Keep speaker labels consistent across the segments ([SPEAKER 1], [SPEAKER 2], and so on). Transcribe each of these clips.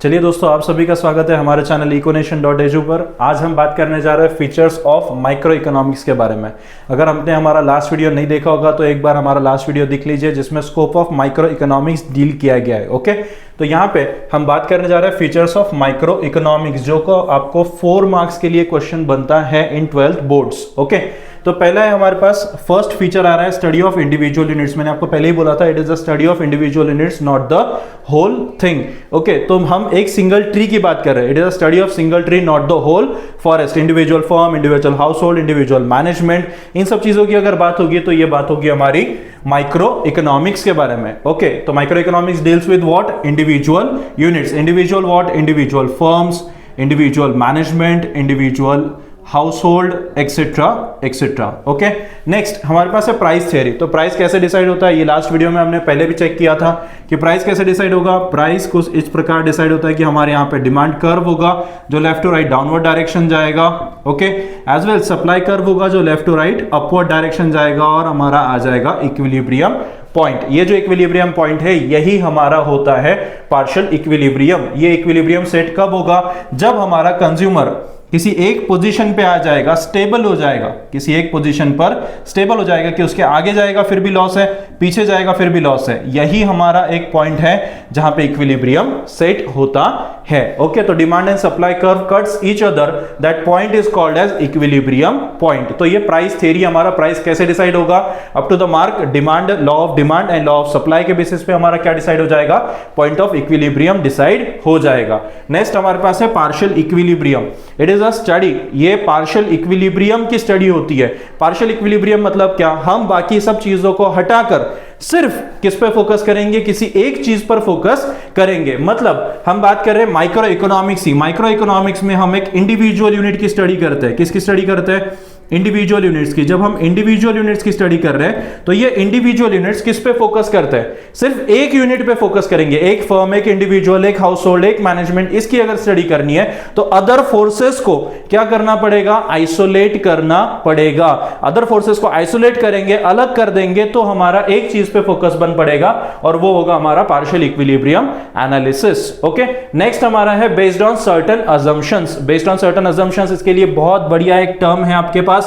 [SPEAKER 1] चलिए दोस्तों, आप सभी का स्वागत है हमारे चैनल econation.edu पर। आज हम बात करने जा रहे हैं फीचर्स ऑफ माइक्रो इकोनॉमिक्स के बारे में। अगर आपने हमारा लास्ट वीडियो नहीं देखा होगा तो एक बार हमारा लास्ट वीडियो देख लीजिए, जिसमें scope of micro economics deal किया गया है। ओके, तो यहाँ पे हम बात करने जा रहे हैं फीचर्स ऑफ माइक्रो इकोनॉमिक्स, जो को आपको 4 मार्क्स के लिए क्वेश्चन बनता है इन 12th बोर्ड्स। ओके, तो पहला है हमारे पास फर्स्ट फीचर आ रहा है स्टडी ऑफ इंडिविजुअल यूनिट्स। मैंने आपको पहले ही बोला था, it is the study of individual units, not the whole thing. Okay, तो हम एक सिंगल ट्री की बात कर रहे हैं। It is the study of single tree, not the whole forest. Individual firm, individual household, individual management, इन सब चीजों की अगर बात होगी तो ये बात होगी हमारी माइक्रो इकोनॉमिक्स के बारे में। ओके, तो micro economics deals with what? Individual units. Individual what? Individual firms, individual management, individual house hold, etcetera etcetera. Okay, next हमारे पास है प्राइस थ्योरी। तो प्राइस कैसे डिसाइड होता है, ये लास्ट वीडियो में हमने पहले भी चेक किया था कि प्राइस कैसे डिसाइड होगा। प्राइस कुछ इस प्रकार डिसाइड होता है कि हमारे यहाँ पे डिमांड कर्व होगा जो left to right downward direction जाएगा। Okay, as well supply curve होगा जो left to right upward direction जाएगा, और हमारा आ जाएगा इक्विलिब्रियम पॉइंट। ये जो इक्विलिब्रियम पॉइंट है यही हमारा होता है पार्शियल इक्विलिब्रियम। ये इक्विलिब्रियम सेट कब होगा? जब हमारा कंज्यूमर किसी एक पोजीशन पे आ जाएगा, स्टेबल हो जाएगा, किसी एक पोजीशन पर स्टेबल हो जाएगा कि उसके आगे जाएगा फिर भी लॉस है, पीछे जाएगा फिर भी लॉस है। यही हमारा एक पॉइंट है जहां पे इक्विलिब्रियम सेट होता है। ओके, तो demand and supply curve cuts each other, that point is called as equilibrium point. तो ये प्राइस थ्योरी, हमारा प्राइस कैसे डिसाइड होगा? Up to the mark demand, law of demand and law of supply के basis पे हमारा क्या decide हो जाएगा? पॉइंट ऑफ इक्विलिब्रियम डिसाइड हो जाएगा। नेक्स्ट हमारे पास है partial equilibrium. It is a study, ये पार्शियल इक्विलिब्रियम की स्टडी होती है। पार्शियल इक्विलिब्रियम मतलब क्या? हम बाकी सब चीजों को हटाकर सिर्फ किस पे फोकस करेंगे? किसी एक चीज पर फोकस करेंगे। मतलब हम बात कर रहे हैं माइक्रो इकोनॉमिक्स ही। माइक्रो इकोनॉमिक्स में हम एक इंडिविजुअल यूनिट की स्टडी करते हैं। किसकी स्टडी करते हैं? इंडिविजुअल यूनिट्स की। जब हम इंडिविजुअल यूनिट्स की स्टडी कर रहे हैं तो ये इंडिविजुअल यूनिट्स किस पे फोकस करते हैं? सिर्फ एक यूनिट पे फोकस करेंगे। एक फर्म, एक इंडिविजुअल, एक हाउस होल्ड, एक मैनेजमेंट, इसकी अगर स्टडी करनी है तो अदर फोर्सेस को क्या करना पड़ेगा? आइसोलेट करना पड़ेगा। अदर फोर्सेस को आइसोलेट करेंगे, अलग कर देंगे, तो हमारा एक चीज पे फोकस बन पड़ेगा, और वो होगा हमारा partial equilibrium analysis. Okay, next हमारा है based on certain assumptions. Based on certain assumptions, इसके लिए बहुत बढ़िया एक टर्म है आपके पास,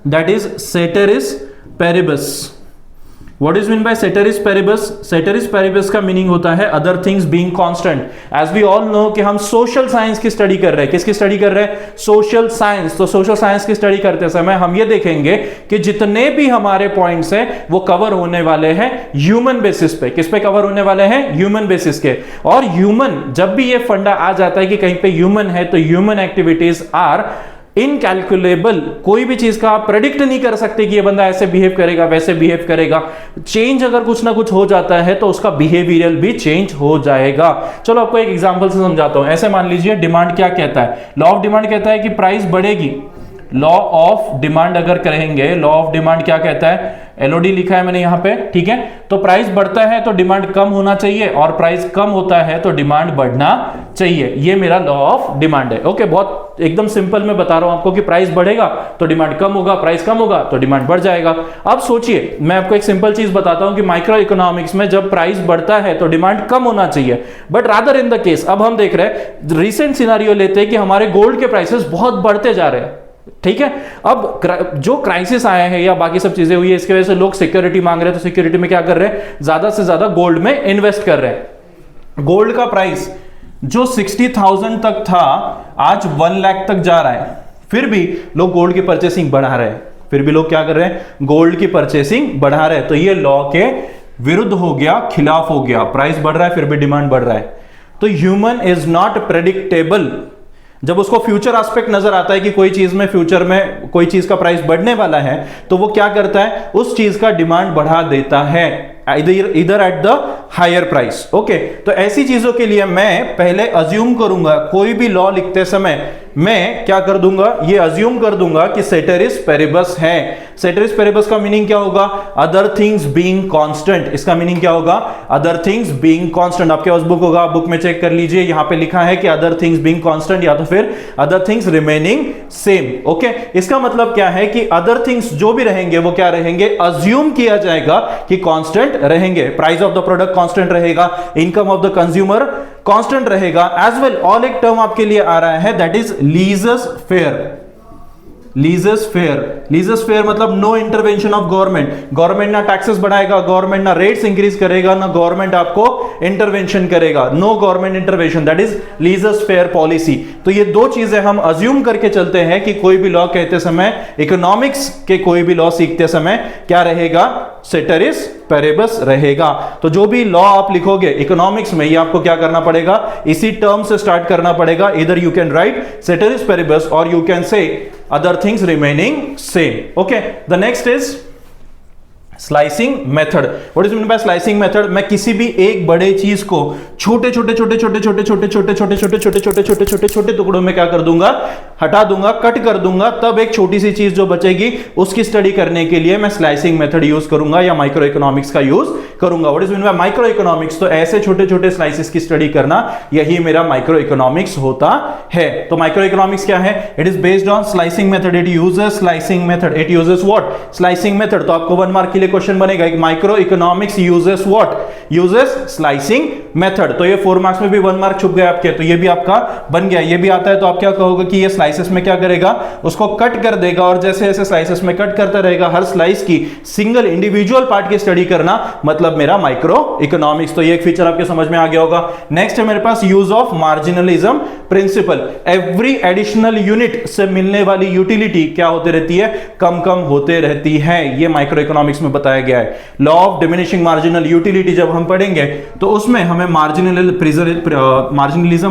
[SPEAKER 1] that is ceteris paribus। What is mean by ceteris paribus? Ceteris paribus का मीनिंग होता है other things being constant। As we all know कि हम सोशल साइंस की स्टडी कर रहे हैं। किसकी स्टडी कर रहे हैं? Social science. तो सोशल साइंस की स्टडी करते समय हम ये देखेंगे कि जितने भी हमारे पॉइंट्स हैं वो कवर होने वाले हैं ह्यूमन बेसिस पे। किस पे कवर होने वाले हैं? ह्यूमन बेसिस के। और ह्यूमन, जब भी ये फंडा आ जाता है कि कहीं पे ह्यूमन है तो ह्यूमन एक्टिविटीज आर इनकैलकुलेबल। कोई भी चीज का आप प्रेडिक्ट नहीं कर सकते कि ये बंदा ऐसे बिहेव करेगा, वैसे बिहेव करेगा। चेंज अगर कुछ ना कुछ हो जाता है तो उसका बिहेवियरल भी चेंज हो जाएगा। चलो आपको एक एग्जांपल से समझाता हूं। ऐसे मान लीजिए डिमांड क्या कहता है? लॉ ऑफ डिमांड कहता है कि प्राइस बढ़ेगी। लॉ ऑफ डिमांड अगर करेंगे, लॉ ऑफ डिमांड क्या कहता है? एलओडी लिखा है मैंने यहां पे, ठीक है। तो प्राइस बढ़ता है तो डिमांड कम होना चाहिए, और प्राइस कम होता है तो डिमांड बढ़ना चाहिए। ये मेरा लॉ ऑफ डिमांड है। ओके, बहुत एकदम सिंपल मैं बता रहा हूं आपको कि प्राइस बढ़ेगा तो डिमांड कम होगा, प्राइस कम होगा तो डिमांड बढ़ जाएगा। अब सोचिए, मैं आपको एक सिंपल चीज बताता हूं कि माइक्रो इकोनॉमिक्स में जब प्राइस बढ़ता है तो डिमांड कम होना चाहिए, but rather in the case, अब हम देख रहे हैं रिसेंट सिनेरियो लेते हैं कि हमारे गोल्ड के प्राइसेस बहुत बढ़ते जा रहे हैं, ठीक है। अब जो क्राइसिस आए हैं या बाकी सब चीजें हुई है, इसकी वजह से लोग सिक्योरिटी मांग रहे हैं, तो सिक्योरिटी में क्या कर रहे हैं? ज्यादा से ज्यादा गोल्ड में इन्वेस्ट कर रहे हैं। गोल्ड का प्राइस जो 60,000 तक था आज 1 लाख तक जा रहा है, फिर भी लोग गोल्ड की परचेसिंग बढ़ा रहे हैं। फिर भी लोग क्या कर रहे हैं? गोल्ड की परचेसिंग बढ़ा रहे हैं। तो ये लॉ के विरुद्ध हो गया, खिलाफ हो गया। प्राइस बढ़ रहा है फिर भी डिमांड बढ़ रहा है। तो ह्यूमन इज नॉट प्रेडिक्टेबल। जब उसको फ्यूचर एस्पेक्ट नजर आता है कि कोई चीज में फ्यूचर में कोई चीज का प्राइस बढ़ने वाला है, तो वो क्या करता है? उस चीज का डिमांड बढ़ा देता है, इधर at the higher price. Okay, तो ऐसी चीजों के लिए मैं पहले अज्यूम करूंगा, कोई भी लॉ लिखते समय मैं क्या कर दूंगा? ये अज्यूम कर दूंगा कि सेटेरिस पेरिबस है। सेटेरिस पेरिबस का मीनिंग क्या होगा? Other things being constant. इसका मीनिंग क्या होगा? Other things being constant. आपके पास बुक होगा, बुक में चेक कर लीजिए, यहां पे लिखा है कि अदर थिंग्स बीइंग कांस्टेंट या तो फिर other things remaining same. Okay, इसका मतलब क्या है कि अदर थिंग्स जो भी रहेंगे वो क्या रहेंगे? अज्यूम किया जाएगा कि कांस्टेंट रहेंगे। Price of the product constant रहेगा, income of the consumer constant रहेगा। एज वेल ऑल एक टर्म आपके लिए आ रहा है that is laissez faire. Laissez faire मतलब no intervention of government. Government ना टैक्सेस बढ़ाएगा, गवर्नमेंट ना रेट्स इंक्रीज करेगा, ना गवर्नमेंट आपको इंटरवेंशन करेगा। No government intervention, that is laissez faire policy. तो ये दो चीजें हम अज्यूम करके चलते हैं कि कोई भी लॉ कहते समय, इकोनॉमिक्स के कोई भी लॉ सीखते समय क्या रहेगा, सेटरिस पेरेबस रहेगा। तो जो भी लॉ आप लिखोगे इकोनॉमिक्स में, ये आपको क्या करना पड़ेगा, इसी टर्म से स्टार्ट करना पड़ेगा। इधर यू कैन राइट सेटरिस पेरेबस और you can say other things remaining same. Okay, the next is slicing method. What is mean by slicing method, मैं किसी भी एक बड़े चीज को छोटे छोटे छोटे छोटे छोटे छोटे छोटे छोटे छोटे छोटे छोटे छोटे छोटे छोटे टुकड़ों में क्या कर दूंगा, हटा दूंगा, कट कर दूंगा, तब एक छोटी सी चीज जो बचेगी उसकी स्टडी करने के लिए मैं स्लाइसिंग मेथड यूज करूंगा या माइक्रो इकोनॉमिक्स का यूज करूंगा। What is mean by micro economics, तो ऐसे छोटे छोटे स्लाइसेस की स्टडी करना, यही मेरा माइक्रो इकोनॉमिक्स होता है। तो माइक्रो इकोनॉमिक्स क्या है, it is based on slicing method, it uses slicing method, it uses what, slicing method. तो आपको 1 मार्क के लिए क्वेश्चन बनेगा, micro economics uses what, uses slicing method. तो ये 4 मार्क्स में भी 1 मार्क छुप गया आपके, तो ये भी आपका बन गया। ये भी आता है तो आप क्या कहोगे कि ये स्लाइसेस में क्या करेगा, उसको कट कर देगा, और जैसे जैसे स्लाइसेस में कट करता रहेगा, हर स्लाइस की सिंगल इंडिविजुअल पार्ट की स्टडी करना, मतलब मेरा माइक्रो इकोनॉमिक्स। तो ये एक फीचर आपके समझ में आ गया होगा। नेक्स्ट है मेरे पास use of marginalism principle. Every additional unit से मिलने वाली यूटिलिटी क्या होती रहती है, कम कम होते रहती है। ये माइक्रो इकोनॉमिक्स में बताया गया है। Law of diminishing marginal utility जब हम पढ़ेंगे तो उसमें हमें मार्जिनलिज्म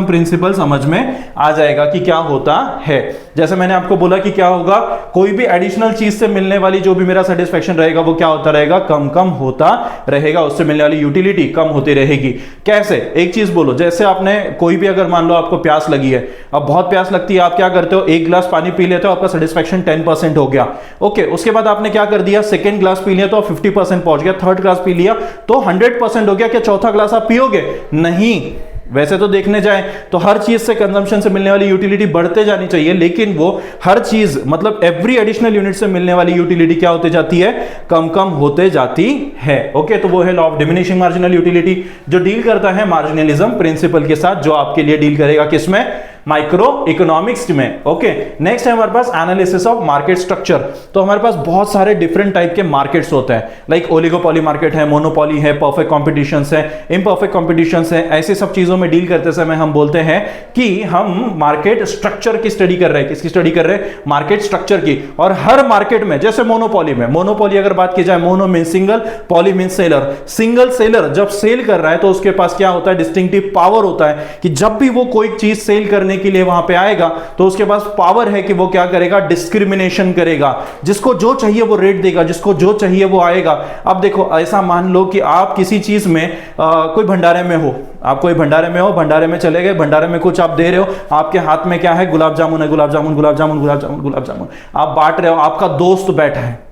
[SPEAKER 1] प्रिंसिपल समझ में आ जाएगा कि क्या होता है। जैसे मैंने आपको बोला कि क्या होगा, कोई भी एडिशनल चीज से मिलने वाली जो भी मेरा सेटिस्फेक्शन रहेगा वो क्या होता रहेगा, कम कम होता रहेगा, उससे मिलने वाली यूटिलिटी कम होती रहेगी। कैसे, एक चीज बोलो, जैसे आपने कोई भी, अगर मान लो आपको प्यास लगी है, अब बहुत प्यास लगती है, आप क्या करते हो, एक गिलास पानी पी लेते हो, आपका सेटिस्फेक्शन 10% हो गया। ओके, उसके बाद आपने क्या कर दिया, सेकेंड ग्लास पी लिया तो 50% पहुंच गया, थर्ड ग्लास पी लिया तो 100% हो गया। क्या चौथा ग्लास आप पियोगे? नहीं। वैसे तो देखने जाए तो हर चीज से, कंजम्पशन से मिलने वाली यूटिलिटी बढ़ते जानी चाहिए, लेकिन वो हर चीज, मतलब एवरी एडिशनल यूनिट से मिलने वाली यूटिलिटी क्या होते जाती है, कम कम होते जाती है। ओके, तो वो है law of diminishing marginal utility, जो डील करता है मार्जिनलिज्म प्रिंसिपल के साथ, जो आपके लिए डील करेगा किसमें, माइक्रो इकोनॉमिक्स में। ओके, नेक्स्ट है हमारे पास एनालिसिस ऑफ मार्केट स्ट्रक्चर। तो हमारे पास बहुत सारे डिफरेंट टाइप के मार्केट्स होते हैं, लाइक ओलिगोपॉली मार्केट है, मोनोपॉली है, परफेक्ट कॉम्पिटिशंस है, इम्परफेक्ट कॉम्पिटिशंस है। ऐसे सब चीजों में डील करते समय हम बोलते हैं कि हम मार्केट स्ट्रक्चर की स्टडी कर रहे हैं। किसकी स्टडी कर रहे हैं, मार्केट स्ट्रक्चर की। और हर मार्केट में, जैसे मोनोपॉली में, मोनोपॉली अगर बात की जाए, mono mean single, poly mean seller. Single seller जब सेल कर रहा है तो उसके पास क्या होता है, डिस्टिंक्टिव पावर होता है कि जब भी वो कोई चीज सेल करने के लिए वहां पे आएगा तो उसके पास पावर है कि वो क्या करेगा, डिस्क्रिमिनेशन करेगा, जिसको जो चाहिए वो रेट देगा, जिसको जो चाहिए वो आएगा। अब देखो, ऐसा मान लो कि आप किसी चीज में कोई भंडारे में हो, आप कोई भंडारे में हो, भंडारे में चले गए, भंडारे में कुछ आप दे रहे हो, आपके हाथ में क्या है, गुलाब जामुन है, गुलाब जामुन गुलाब जामुन गुलाब जामुन गुलाब जामुन, आप बांट रहे हो, आपका दोस्त बैठा है,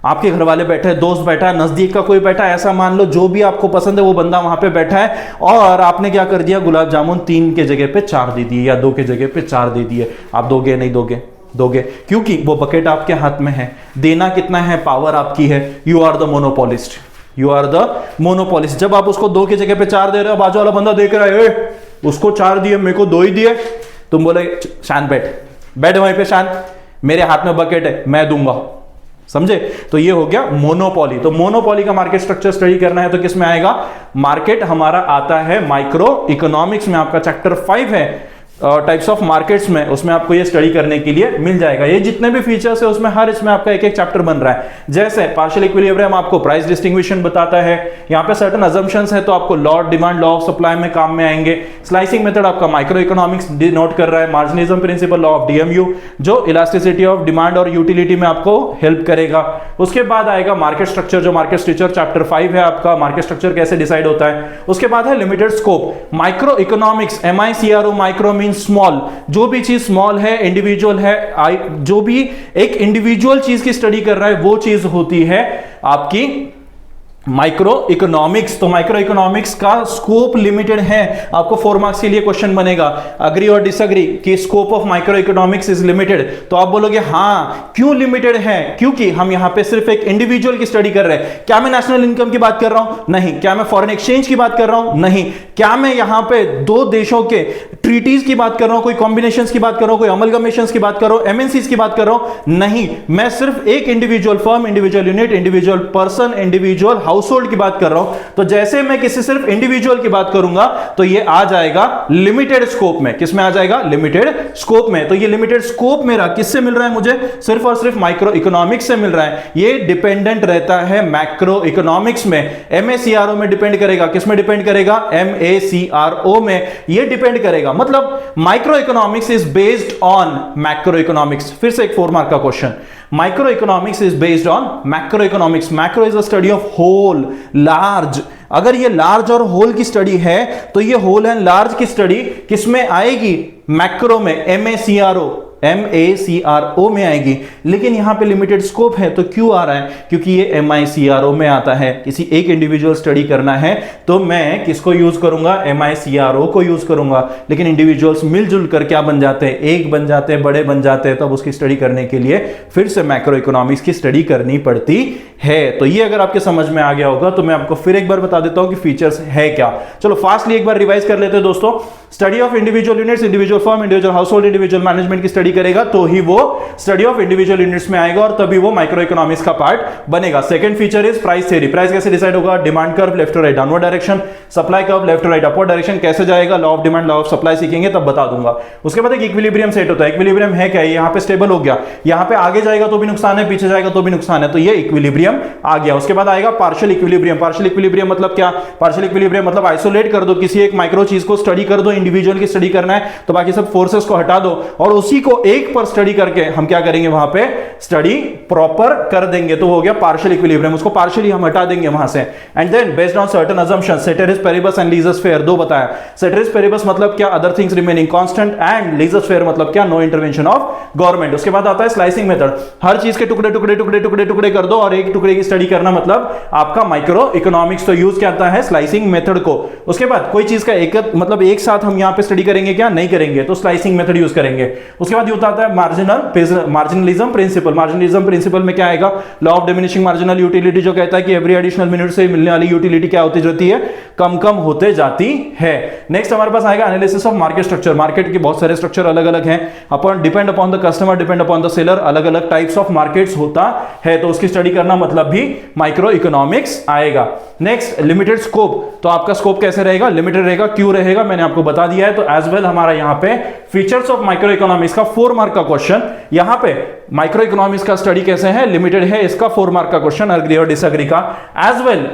[SPEAKER 1] आपके घर वाले बैठे हैं, दोस्त बैठा है, नजदीक का कोई बैठा है, ऐसा मान लो जो भी आपको पसंद है वो बंदा वहां पे बैठा है, और आपने क्या कर दिया, गुलाब जामुन 3 के जगह पे 4 दे दिए या 2 के जगह पे 4 दे दिए। आप दोगे नहीं दोगे? दोगे, क्योंकि वो बकेट आपके हाथ में है। देना कितना है, पावर आपकी है। You are the monopolist, you are the monopolist. जब आप उसको 2 की जगह पे 4 दे रहे हो, बाजू वाला बंदा देख रहा है, उसको 4 दिए, मेरे को 2 ही दिए, तुम बोले शांत बैठ, बैठ वहीं पे शांत, मेरे हाथ में बकेट है, मैं दूंगा। समझे? तो ये हो गया मोनोपॉली। तो मोनोपॉली का मार्केट स्ट्रक्चर स्टडी करना है तो किस में आएगा, मार्केट हमारा आता है माइक्रो इकोनॉमिक्स में। आपका चैप्टर 5 है टाइप्स ऑफ मार्केट्स में, उसमें आपको ये स्टडी करने के लिए मिल जाएगा। ये जितने भी फीचर्स है उसमें हर इसमें आपका एक एक चैप्टर बन रहा है। जैसे पार्शियल इक्विलिब्रियम आपको प्राइस डिस्टिंग्विशन बताता है, यहाँ पे सर्टेन अजम्पशंस है तो आपको law of demand, law of supply में काम में आएंगे। स्लाइसिंग मेथड आपका माइक्रो इकोनॉमिक्स डिनोट कर रहा है। मार्जिनलिज्म प्रिंसिपल, लॉ ऑफ डीएमयू, जो इलास्टिसिटी ऑफ डिमांड और यूटिलिटी में आपको हेल्प करेगा। उसके बाद आएगा मार्केट स्ट्रक्चर, जो मार्केट स्ट्रक्चर चैप्टर 5 है आपका, मार्केट स्ट्रक्चर कैसे डिसाइड होता है। उसके बाद है limited scope, micro economics, MICRO, micro mean small. जो भी चीज स्मॉल है, इंडिविजुअल है, जो भी एक इंडिविजुअल चीज की स्टडी कर रहा है वो चीज होती है आपकी माइक्रो इकोनॉमिक्स, तो माइक्रो इकोनॉमिक्स का स्कोप लिमिटेड है। आपको 4 मार्क्स के लिए क्वेश्चन बनेगा, अग्री और डिसएग्री कि scope of micro economics is limited. तो आप बोलोगे हाँ क्यों लिमिटेड है, क्योंकि हम यहां पे सिर्फ एक इंडिविजुअल की स्टडी कर रहे हैं। क्या मैं नेशनल इनकम की बात कर रहा हूं? नहीं। क्या मैं फॉरेन एक्सचेंज की बात कर रहा हूं? नहीं। क्या मैं यहां पे दो देशों के ट्रीटीज की बात कर रहा हूं, कोई कॉम्बिनेशंस की बात कर रहा हूं, कोई अमलगमेशंस की बात कर रहा हूं, एमएनसीज की बात कर रहा हूं? नहीं। मैं सिर्फ एक individual firm, individual unit, individual person, individual household की बात कर रहा हूं। तो जैसे मैं किसी सिर्फ इंडिविजुअल की बात करूंगा तो ये आ जाएगा लिमिटेड स्कोप में। किस में आ जाएगा? लिमिटेड स्कोप में। तो ये लिमिटेड स्कोप मेरा किससे मिल रहा है? मुझे सिर्फ और सिर्फ माइक्रो इकोनॉमिक्स से मिल रहा है। ये डिपेंडेंट रहता है मैक्रो इकोनॉमिक्स में। एमएसीआरओ में डिपेंड करेगा। किस में डिपेंड करेगा? एमएसीआरओ में ये डिपेंड करेगा। मतलब micro economics is based on macro economics. फिर से एक 4 मार्क का question, micro economics is based on macro economics. Macro is a study of whole, large. अगर ये लार्ज और होल की स्टडी है तो ये होल एंड लार्ज की स्टडी किसमें आएगी? मैक्रो में, एमएसीआरओ में आएगी। लेकिन यहां पे लिमिटेड स्कोप है तो क्यों आ रहा है? क्योंकि ये एमआईसीआरओ में आता है। किसी एक इंडिविजुअल स्टडी करना है तो मैं किसको यूज करूंगा? एमआईसीआरओ को यूज करूंगा। लेकिन इंडिविजुअल्स मिलजुल कर क्या बन जाते हैं? एक बन जाते हैं, बड़े बन जाते हैं। तब उसकी स्टडी करने के लिए फिर से मैक्रो इकोनॉमिक्स की स्टडी करनी पड़ती है। तो ये अगर आपके समझ में आ गया होगा तो मैं आपको फिर एक बार बता देता हूं कि फीचर्स है क्या। चलो फास्टली एक बार रिवाइज कर लेते हैं दोस्तों। Study of individual units, individual firm, individual household, individual management की स्टडी करेगा तो ही वो स्टडी ऑफ इंडिविजुअल यूनिट्स में आएगा और तभी वो माइक्रो इकोनॉमिक्स का पार्ट बनेगा। Second feature is price theory. Price कैसे डिसाइड होगा? Demand curve left to right downward direction, supply curve left to right upward direction. कैसे जाएगा? Law of demand, law of supply सीखेंगे तब बता दूंगा। उसके बाद एक इक्विलिब्रियम सेट होता है। इक्विलिब्रियम है क्या? यहां पे स्टेबल हो गया, यहां पे आगे जाएगा तो भी नुकसान है, पीछे जाएगा तो भी नुकसान है, तो ये इक्विलिब्रियम आ गया। उसके बाद आएगा पार्शियल इक्विलिब्रियम। पार्शियल इक्विलिब्रियम मतलब क्या? पार्शियल इक्विलिब्रियम मतलब आइसोलेट कर दो, किसी एक माइक्रो चीज को स्टडी कर दो, इंडिविजुअल की स्टडी करना है तो बाकी सब फोर्सेस को हटा दो और उसी को एक पर स्टडी करके हम क्या करेंगे? वहां पे स्टडी प्रॉपर कर देंगे तो हो गया पार्शियल इक्विलिब्रियम। उसको पार्शियली हम हटा देंगे वहां से। And then based on certain assumptions, ceteris paribus and laissez faire, दो बताया। सेटेरिस पेरिबस मतलब क्या? Other things remaining constant, and laissez faire मतलब क्या? No intervention of government. उसके बाद आता है स्लाइसिंग मेथड। हर चीज के टुकड़े टुकड़े टुकड़े टुकड़े टुकड़े कर दो और एक टुकड़े की स्टडी करना मतलब आपका माइक्रो इकोनॉमिक्स। तो यूज क्या आता है? स्लाइसिंग मेथड को। उसके बाद कोई चीज का एक मतलब एक साथ हम यहां पे स्टडी करेंगे क्या? नहीं करेंगे, तो स्लाइसिंग मेथड यूज करेंगे। उसके बाद होता है मार्जिनलिज्म प्रिंसिपल। मार्जिनलिज्म प्रिंसिपल में क्या आएगा? Law of diminishing marginal utility, जो कहता है कि एवरी एडिशनल मिनट से मिलने वाली यूटिलिटी क्या होती जाती है? कम कम होते जाती है। नेक्स्ट हमारे पास आएगा analysis of market structure. Market के बहुत सारे स्ट्रक्चर अलग अलग हैं, upon depend upon the customer, depend upon the seller, अलग अलग टाइप्स ऑफ मार्केट्स होता है तो उसकी स्टडी करना मतलब भी माइक्रो इकोनॉमिक्स आएगा। Next limited scope. तो आपका स्कोप कैसे रहेगा? लिमिटेड रहेगा। क्यों रहेगा मैंने आपको बता दिया है। तो एज वेल हमारा यहां पे फीचर्स ऑफ माइक्रो इकोनॉमिक्स का 4 मार्क का क्वेश्चन, यहां पे माइक्रो इकोनॉमिक्स का स्टडी कैसे है? लिमिटेड है, इसका 4 मार्क का क्वेश्चन, अग्री और डिसएग्री का। As well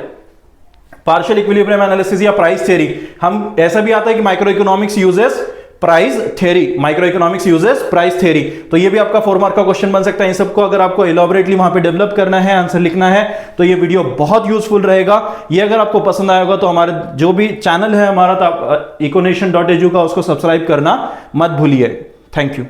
[SPEAKER 1] partial equilibrium analysis या प्राइस थ्योरी। हम ऐसा भी आता है कि micro economics uses price theory, micro economics uses price theory. तो ये भी आपका 4 मार्क का क्वेश्चन बन सकता है। इन सबको अगर आपको एलॉबरेटली वहां पे डेवलप करना है, आंसर लिखना है तो ये वीडियो बहुत यूजफुल रहेगा। ये अगर आपको पसंद आया होगा तो हमारे जो भी चैनल है हमारा econetion.edu का, उसको सब्सक्राइब करना मत भूलिए। Thank you.